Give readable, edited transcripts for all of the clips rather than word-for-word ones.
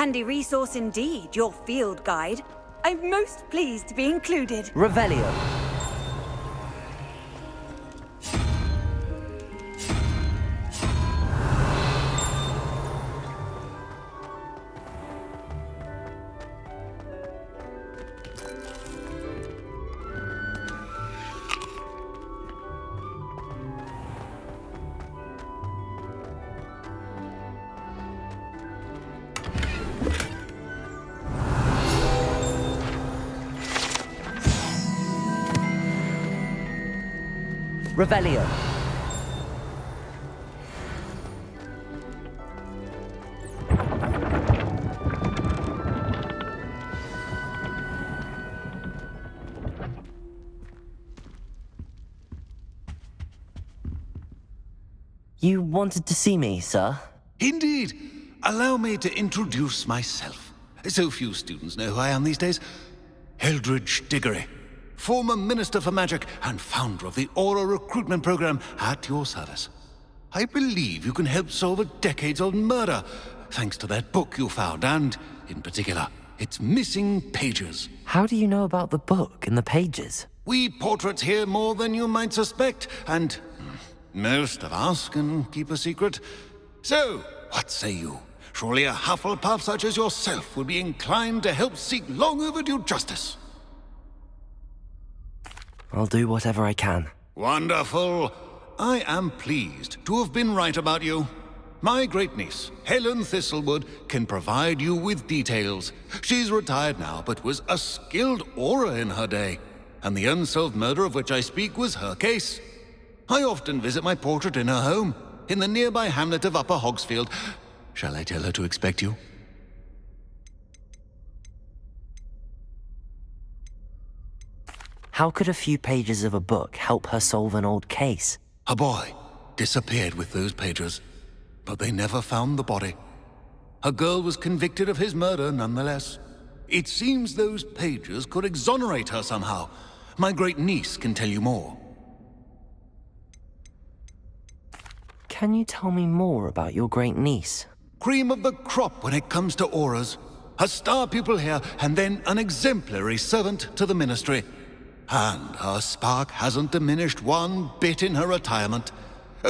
handy resource indeed, your field guide. I'm most pleased to be included. Revelio. Revelio. You wanted to see me, sir? Indeed. Allow me to introduce myself. So few students know who I am these days. Eldridge Diggory, former Minister for Magic and founder of the Aura Recruitment Program, at your service. I believe you can help solve a decades-old murder, thanks to that book you found, and, in particular, its missing pages. How do you know about the book and the pages? We portraits hear more than you might suspect, and most of us can keep a secret. So, what say you? Surely a Hufflepuff such as yourself would be inclined to help seek long overdue justice. I'll do whatever I can. Wonderful. I am pleased to have been right about you. My great-niece, Helen Thistlewood, can provide you with details. She's retired now, but was a skilled aura in her day. And the unsolved murder of which I speak was her case. I often visit my portrait in her home, in the nearby hamlet of Upper Hogsfield. Shall I tell her to expect you? How could a few pages of a book help her solve an old case? A boy disappeared with those pages, but they never found the body. A girl was convicted of his murder nonetheless. It seems those pages could exonerate her somehow. My great-niece can tell you more. Can you tell me more about your great-niece? Cream of the crop when it comes to auras. A star pupil here, and then an exemplary servant to the ministry. And her spark hasn't diminished one bit in her retirement.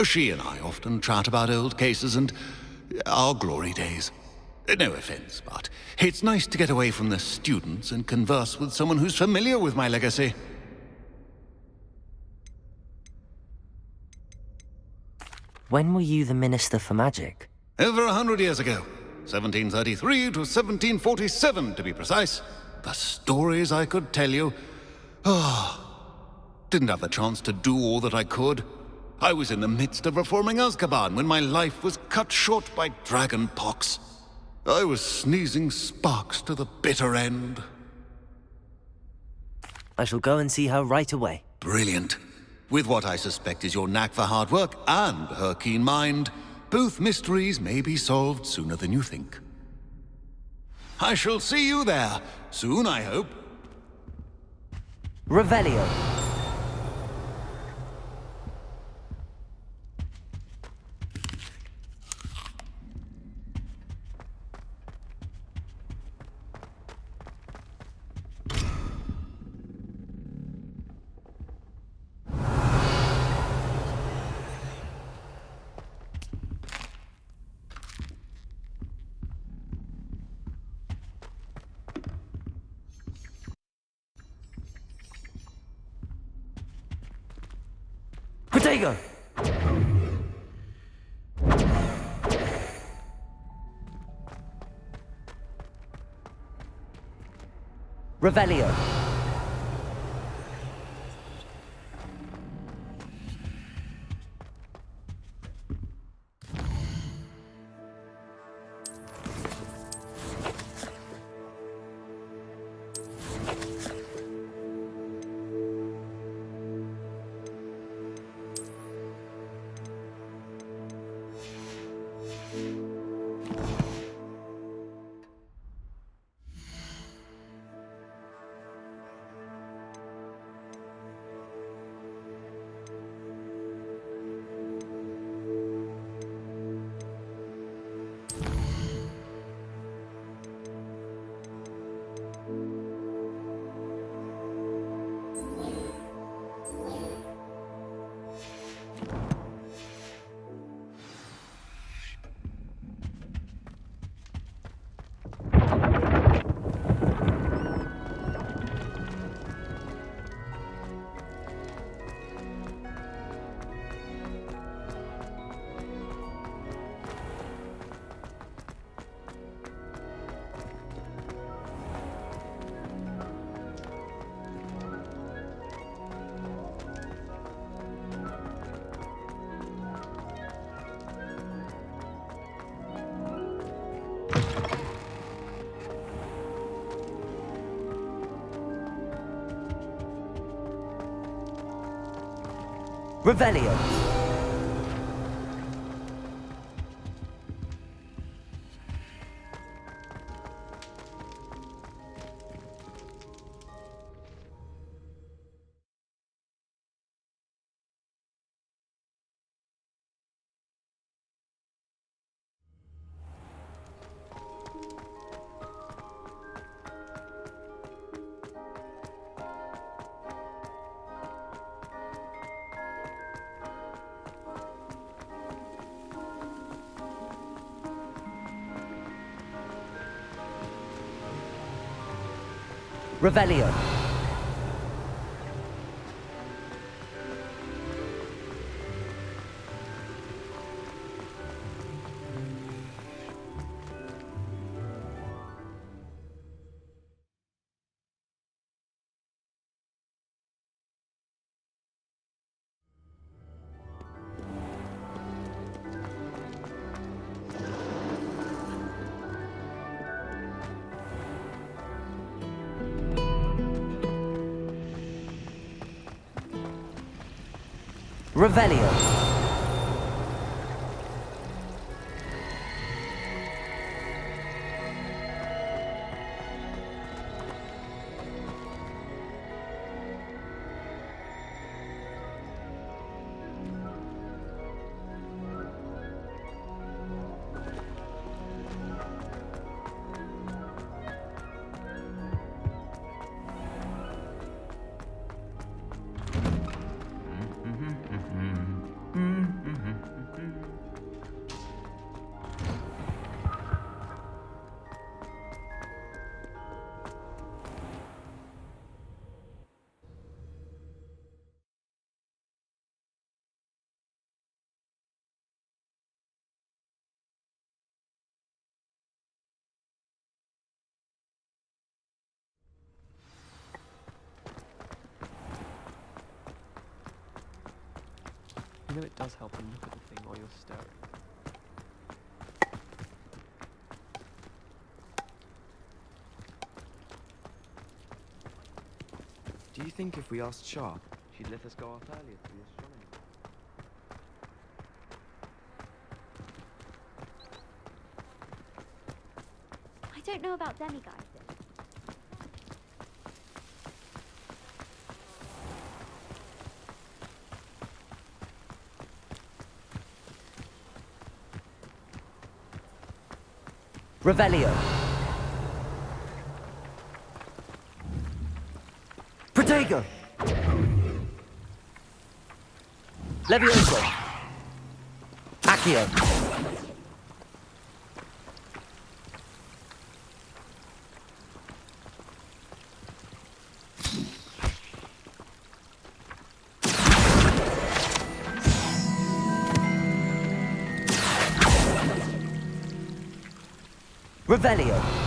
She and I often chat about old cases and our glory days. No offense, but it's nice to get away from the students and converse with someone who's familiar with my legacy. When were you the Minister for Magic? Over 100 years ago. 1733 to 1747, to be precise. The stories I could tell you. Didn't have the chance to do all that I could. I was in the midst of reforming Azkaban when my life was cut short by dragon pox. I was sneezing sparks to the bitter end. I shall go and see her right away. Brilliant. With what I suspect is your knack for hard work and her keen mind, both mysteries may be solved sooner than you think. I shall see you there, soon I hope. Revelio. Protego! Revelio. Revelio. Revelio. Revelio. You know it does help to look at the thing while you're stirring. Do you think if we asked Sharp, she'd let us go off earlier for the astronomy? I don't know about demigods. Revelio. Protego. Levioso. Accio. Revelio.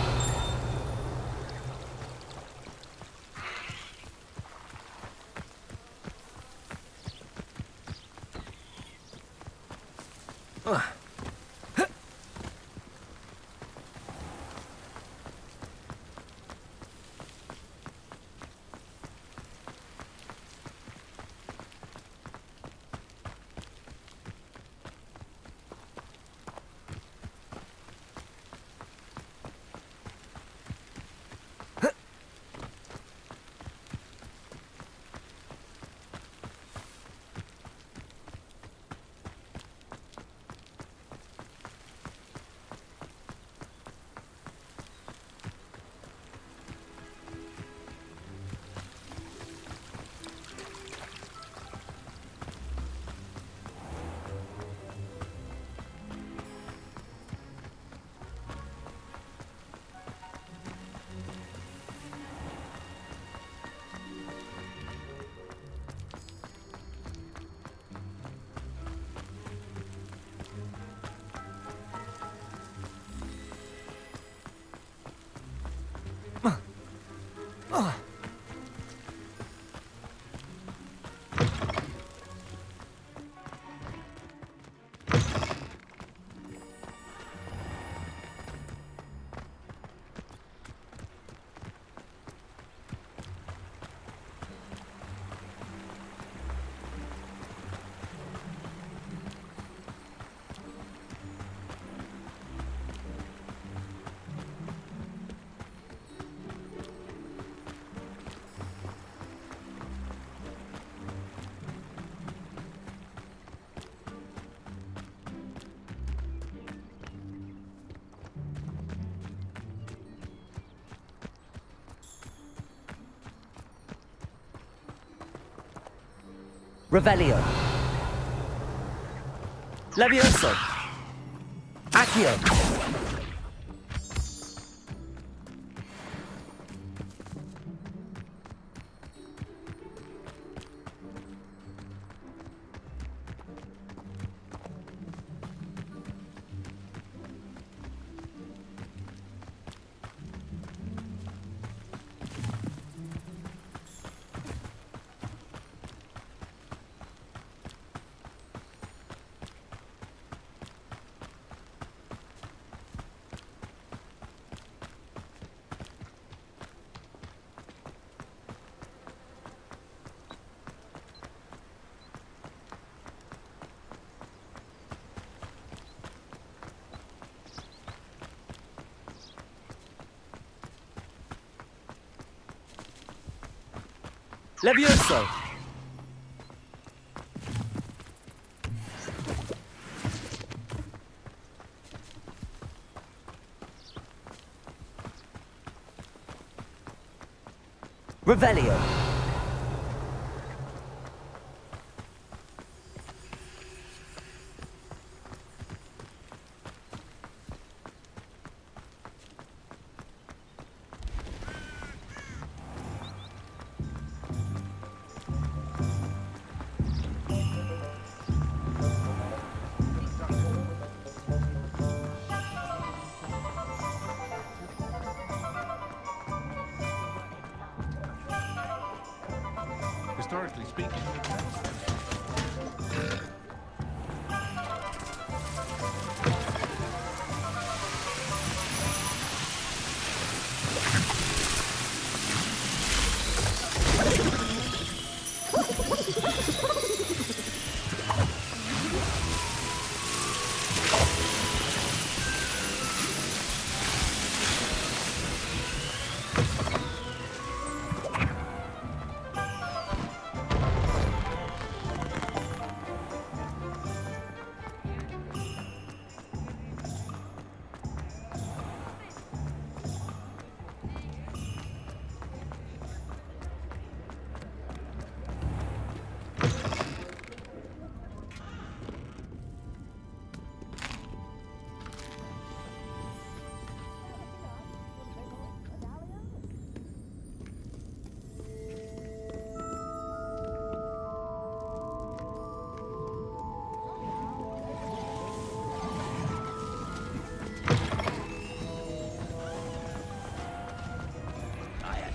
Revelio. Levioso. Accio. Levioso. Revelio. Historically speaking.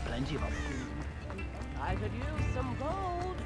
Plenty of opportunity. I could use some gold.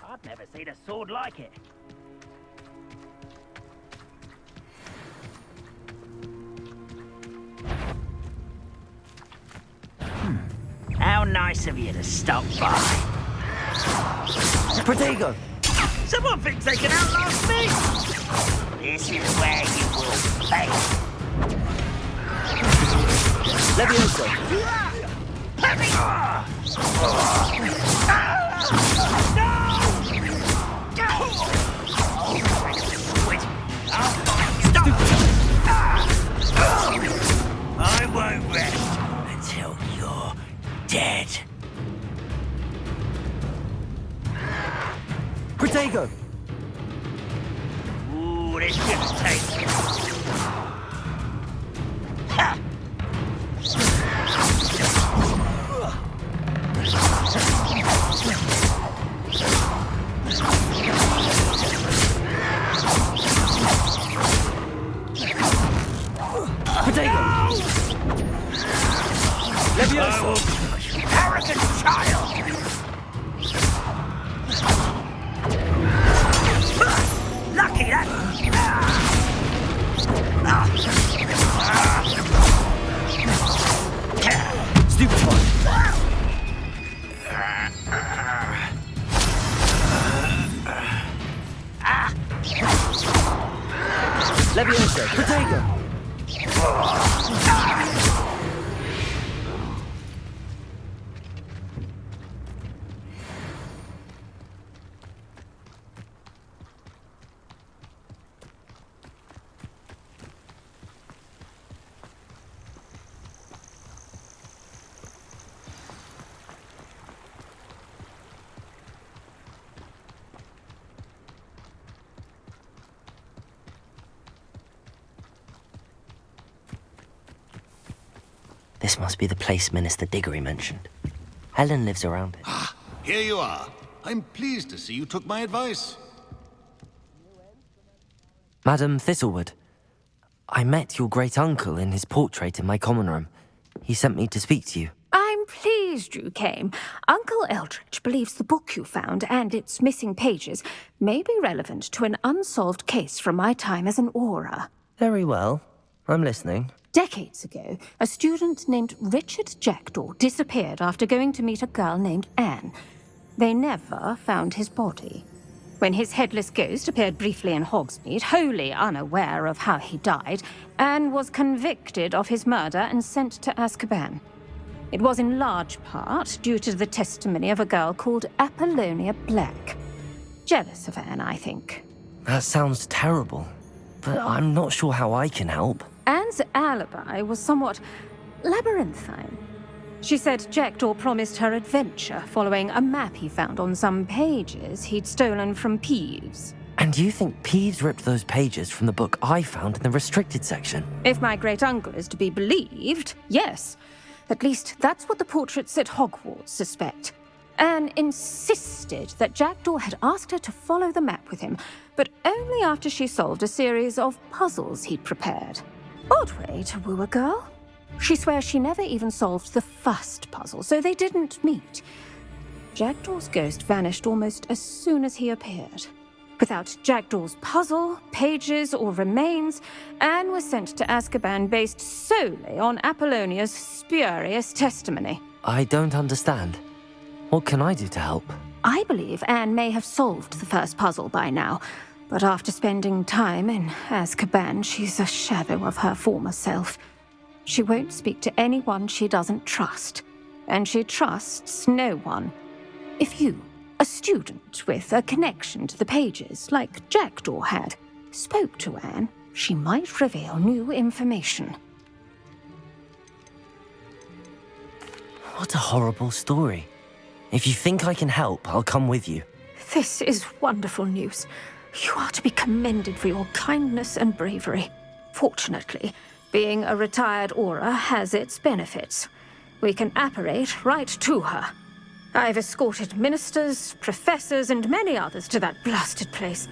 I've never seen a sword like it. How nice of you to stop by. Protego! Someone thinks they can outlast me! This is where you will Levioso! I won't rest until you're dead. Protego! Ooh, this shouldn't take. Ha! Protego! Levioso! Arrogant child! Lucky that. Stupid one! Levioso! Protego! This must be the place Minister Diggory mentioned. Helen lives around it. Ah, here you are. I'm pleased to see you took my advice. Madam Thistlewood, I met your great-uncle in his portrait in my common room. He sent me to speak to you. I'm pleased you came. Uncle Eldridge believes the book you found and its missing pages may be relevant to an unsolved case from my time as an Auror. Very well. I'm listening. Decades ago, a student named Richard Jackdaw disappeared after going to meet a girl named Anne. They never found his body. When his headless ghost appeared briefly in Hogsmeade, wholly unaware of how he died, Anne was convicted of his murder and sent to Azkaban. It was in large part due to the testimony of a girl called Apollonia Black. Jealous of Anne, I think. That sounds terrible, but I'm not sure how I can help. Anne's alibi was somewhat labyrinthine. She said Jackdaw promised her adventure following a map he found on some pages he'd stolen from Peeves. And you think Peeves ripped those pages from the book I found in the restricted section? If my great-uncle is to be believed, yes. At least that's what the portraits at Hogwarts suspect. Anne insisted that Jackdaw had asked her to follow the map with him, but only after she solved a series of puzzles he'd prepared. Odd way to woo a girl. She swears she never even solved the first puzzle, so they didn't meet. Jackdaw's ghost vanished almost as soon as he appeared. Without Jackdaw's puzzle, pages, or remains, Anne was sent to Azkaban based solely on Apollonia's spurious testimony. I don't understand. What can I do to help? I believe Anne may have solved the first puzzle by now, but after spending time in Azkaban, she's a shadow of her former self. She won't speak to anyone she doesn't trust, and she trusts no one. If you, a student with a connection to the pages, like Jackdaw had, spoke to Anne, she might reveal new information. What a horrible story. If you think I can help, I'll come with you. This is wonderful news. You are to be commended for your kindness and bravery. Fortunately, being a retired Auror has its benefits. We can apparate right to her. I've escorted ministers, professors, and many others to that blasted place.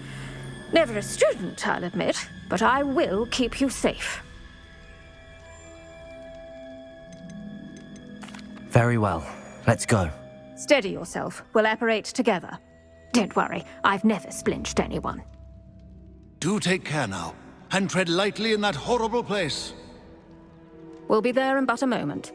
Never a student, I'll admit, but I will keep you safe. Very well. Let's go. Steady yourself. We'll apparate together. Don't worry, I've never splinched anyone. Do take care now, and tread lightly in that horrible place. We'll be there in but a moment.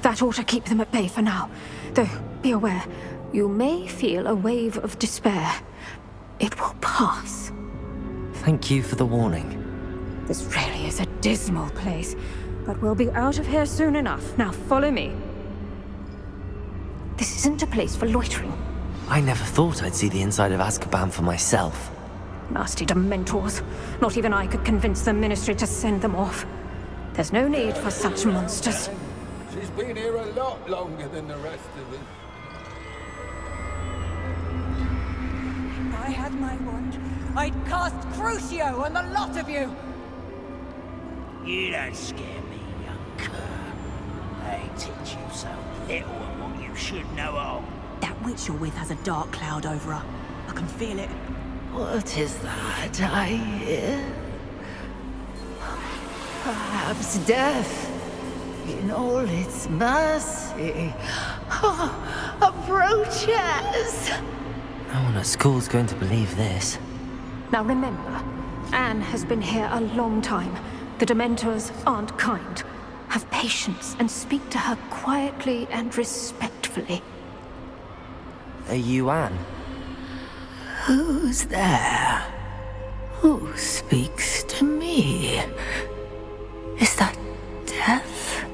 That ought to keep them at bay for now. Though, be aware, you may feel a wave of despair. It will pass. Thank you for the warning. This really is a dismal place, but we'll be out of here soon enough. Now follow me. This isn't a place for loitering. I never thought I'd see the inside of Azkaban for myself. Nasty Dementors. Not even I could convince the Ministry to send them off. There's no need for such monsters. She's been here a lot longer than the rest of us. If I had my wand, I'd cast Crucio on the lot of you! You don't scare me, young cur. They teach you so little of what you should know of. That witch you're with has a dark cloud over her. I can feel it. What is that I hear? Perhaps death, in all its mercy, approaches. No one at school's going to believe this. Now remember, Anne has been here a long time. The Dementors aren't kind. Have patience and speak to her quietly and respectfully. Are you Anne? Who's there? Who speaks to me? Is that death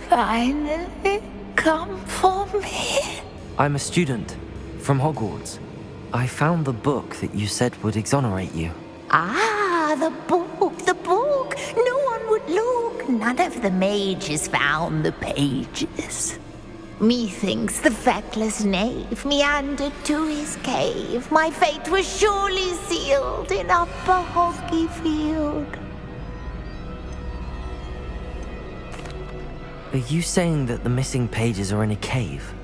finally come for me? I'm a student from Hogwarts. I found the book that you said would exonerate you. Ah, the book. No one would look. None of the mages found the pages. Methinks the feckless knave meandered to his cave. My fate was surely sealed in Upper Hoggyfield. Are you saying that the missing pages are in a cave?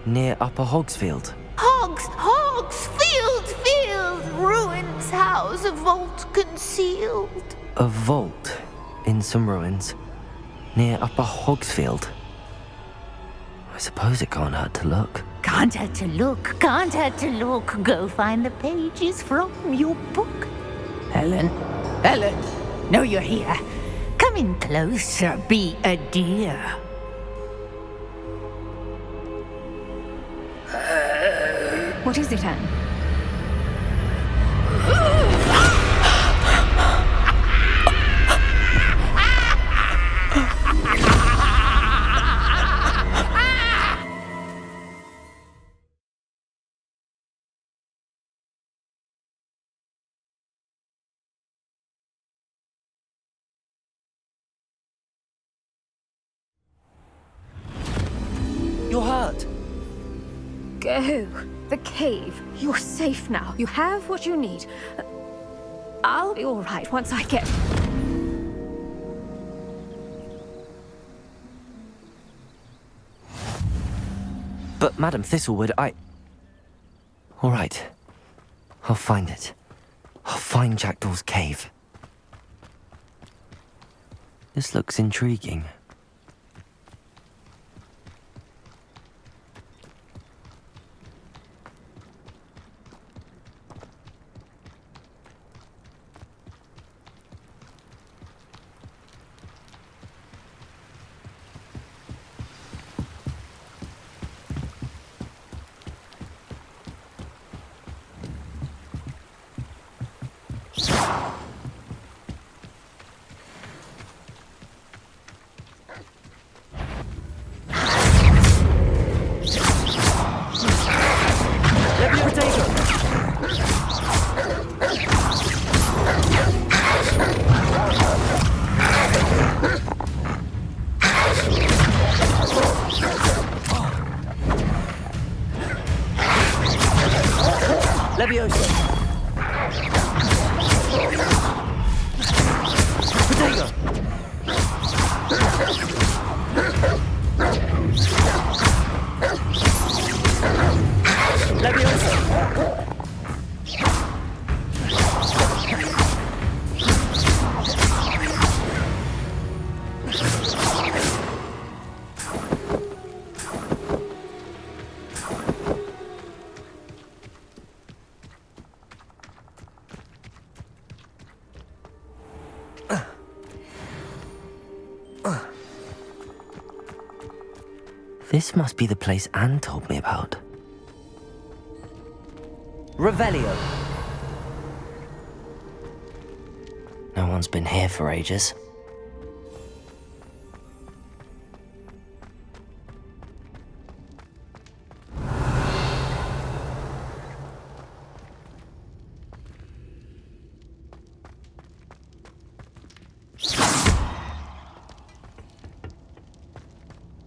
Near Upper Hogsfield? Field, ruins house, a vault concealed. A vault in some ruins near Upper Hogsfield? I suppose it can't hurt to look. Can't hurt to look. Go find the pages from your book. Helen, know you're here. Come in closer, be a dear. What is it, Anne? You're hurt! Go. The cave. You're safe now. You have what you need. I'll be all right once I get... But, Madam Thistlewood, All right. I'll find it. I'll find Jackdaw's cave. This looks intriguing. This must be the place Anne told me about. Revelio! No one's been here for ages.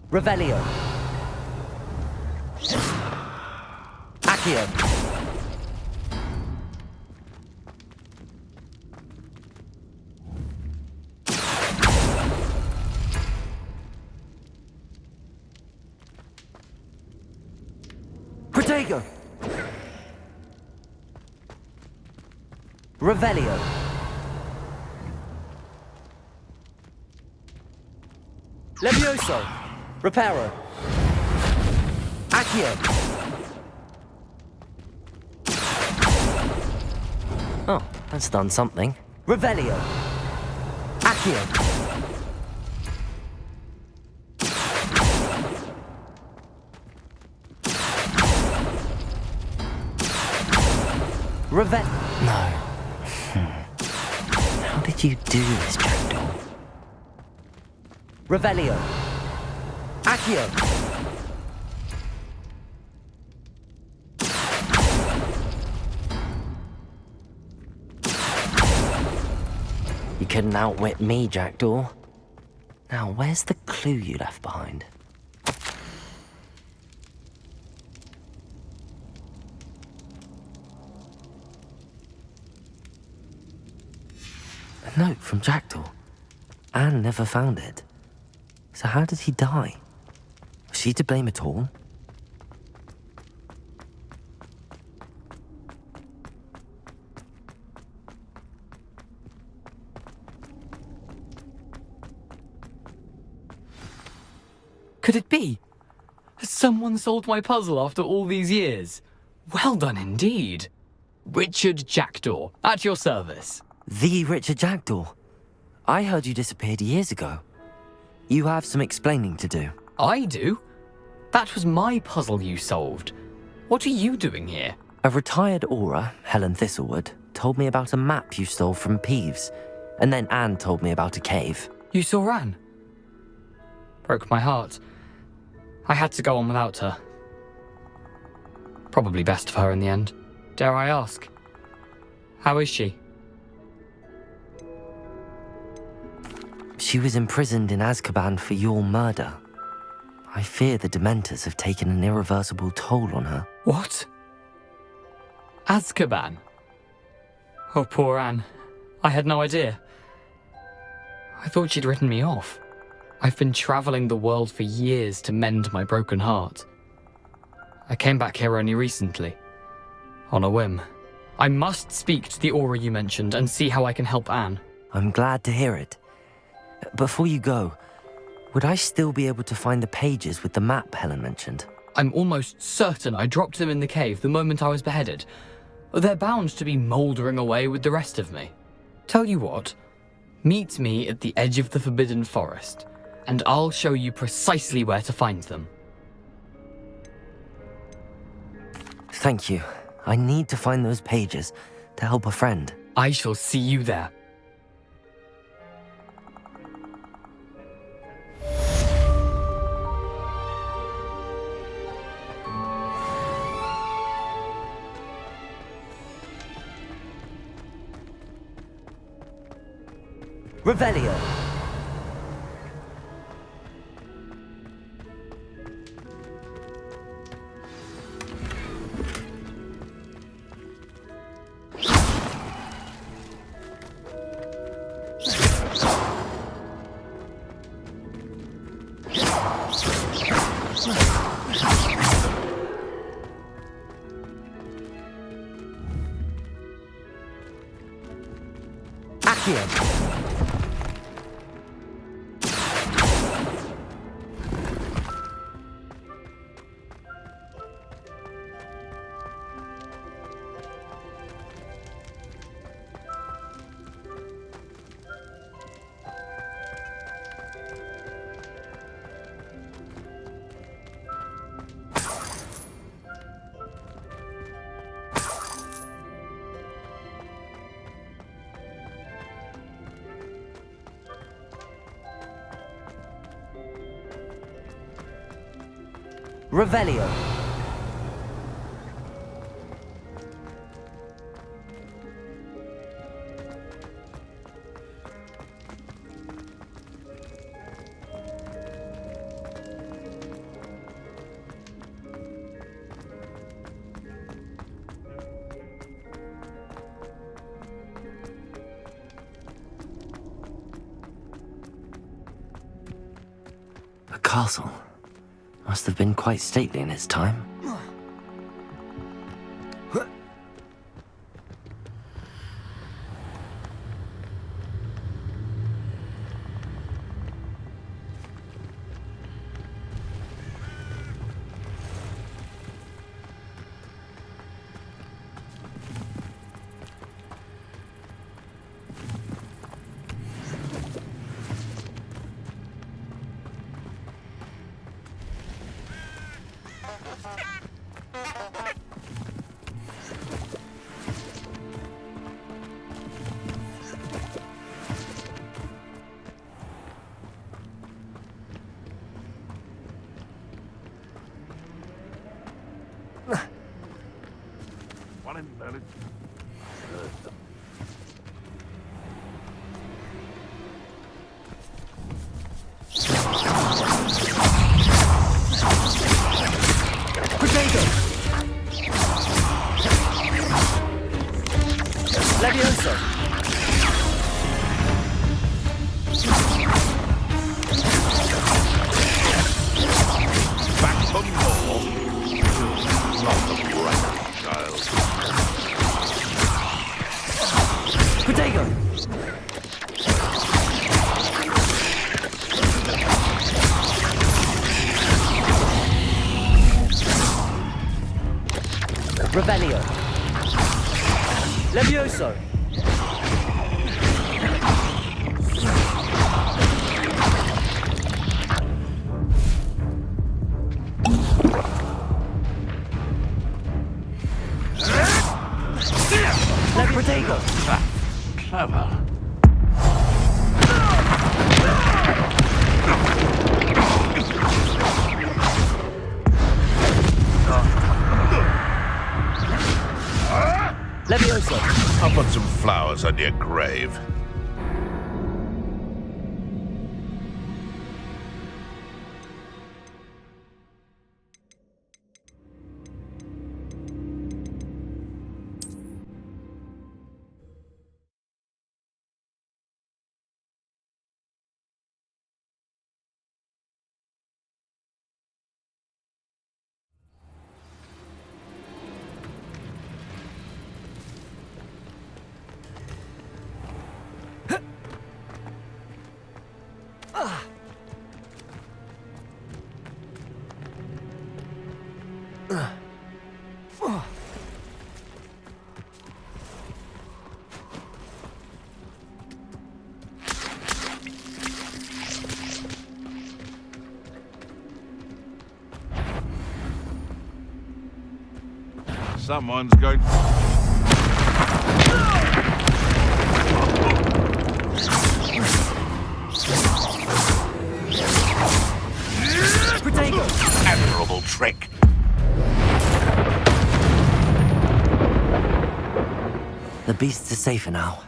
Revelio. Accio. Protego. Revelio. Levioso. Reparo. Accio. Oh, that's done something. Revelio. Accio. No. How did you do this, Jackdaw? Revelio. Accio. You couldn't outwit me, Jackdaw. Now, where's the clue you left behind? A note from Jackdaw. Anne never found it. So how did he die? Was she to blame at all? Could it be? Has someone solved my puzzle after all these years? Well done indeed. Richard Jackdaw, at your service. The Richard Jackdaw? I heard you disappeared years ago. You have some explaining to do. I do? That was my puzzle you solved. What are you doing here? A retired Aura, Helen Thistlewood, told me about a map you stole from Peeves, and then Anne told me about a cave. You saw Anne? Broke my heart. I had to go on without her. Probably best of her in the end. Dare I ask? How is she? She was imprisoned in Azkaban for your murder. I fear the Dementors have taken an irreversible toll on her. What? Azkaban? Oh, poor Anne. I had no idea. I thought she'd written me off. I've been traveling the world for years to mend my broken heart. I came back here only recently, on a whim. I must speak to the Aura you mentioned and see how I can help Anne. I'm glad to hear it. Before you go, would I still be able to find the pages with the map Helen mentioned? I'm almost certain I dropped them in the cave the moment I was beheaded. They're bound to be mouldering away with the rest of me. Tell you what, meet me at the edge of the Forbidden Forest, and I'll show you precisely where to find them. Thank you. I need to find those pages to help a friend. I shall see you there. Revelio. Accio. Revelio. A castle. Must have been quite stately in its time. Levioso! Back from home. Not the bright child. Protego! Revelio. Levioso. Protego. Clever. Levioso. I'll put some flowers on your grave. Someone's going... Admirable trick. The beasts are safer now.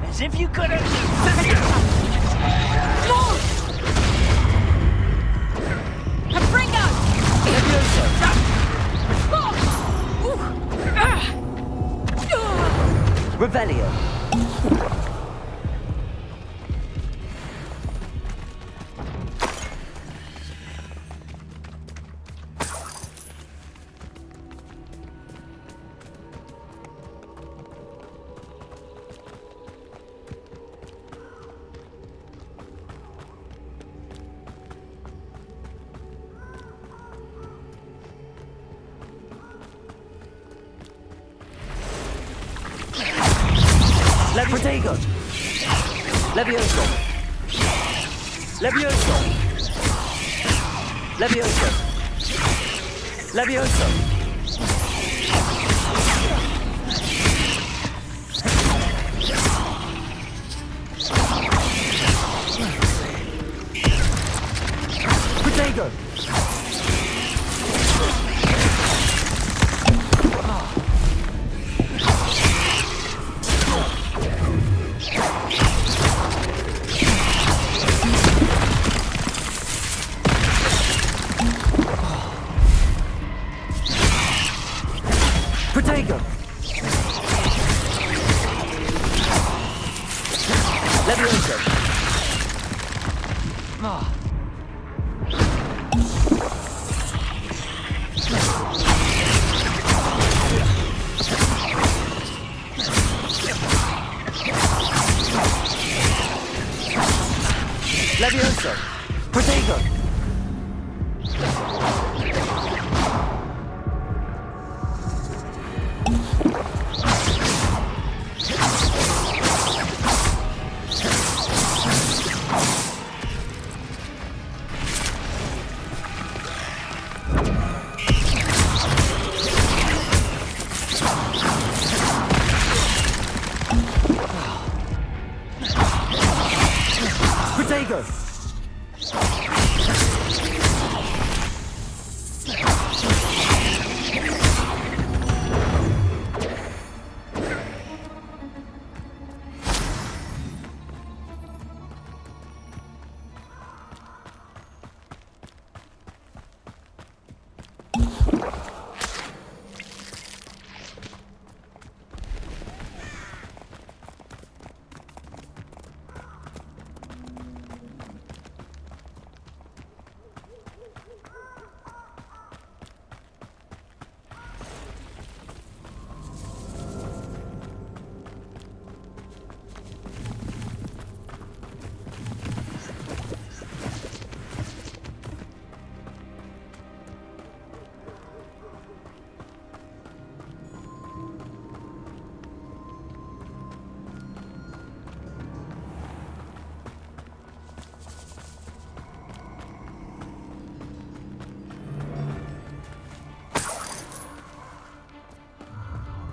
As if you could have... Revelio. Protego! Levioso! Levioso! Levioso! Levioso! Protego! Protego! Levioso! Levioso! Protego! Protego!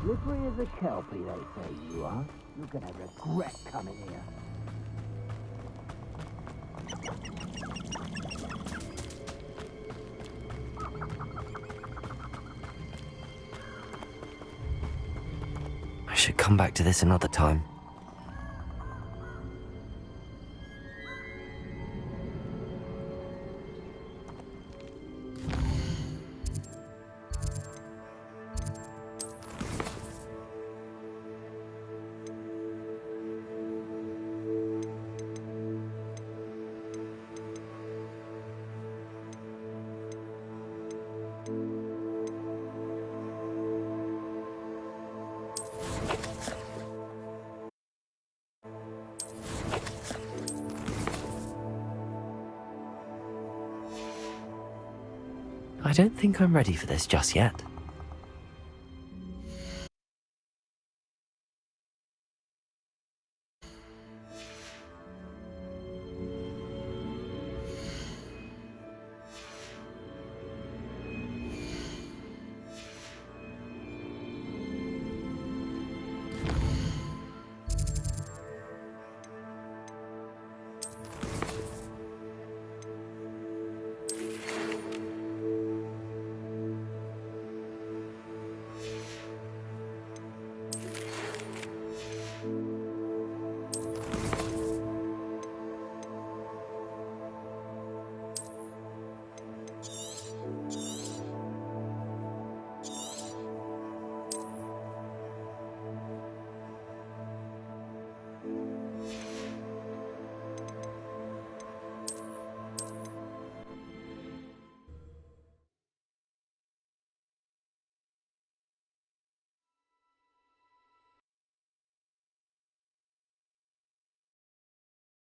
Slippery as a kelpie, they say you are. You're gonna regret coming here. I should come back to this another time. I don't think I'm ready for this just yet.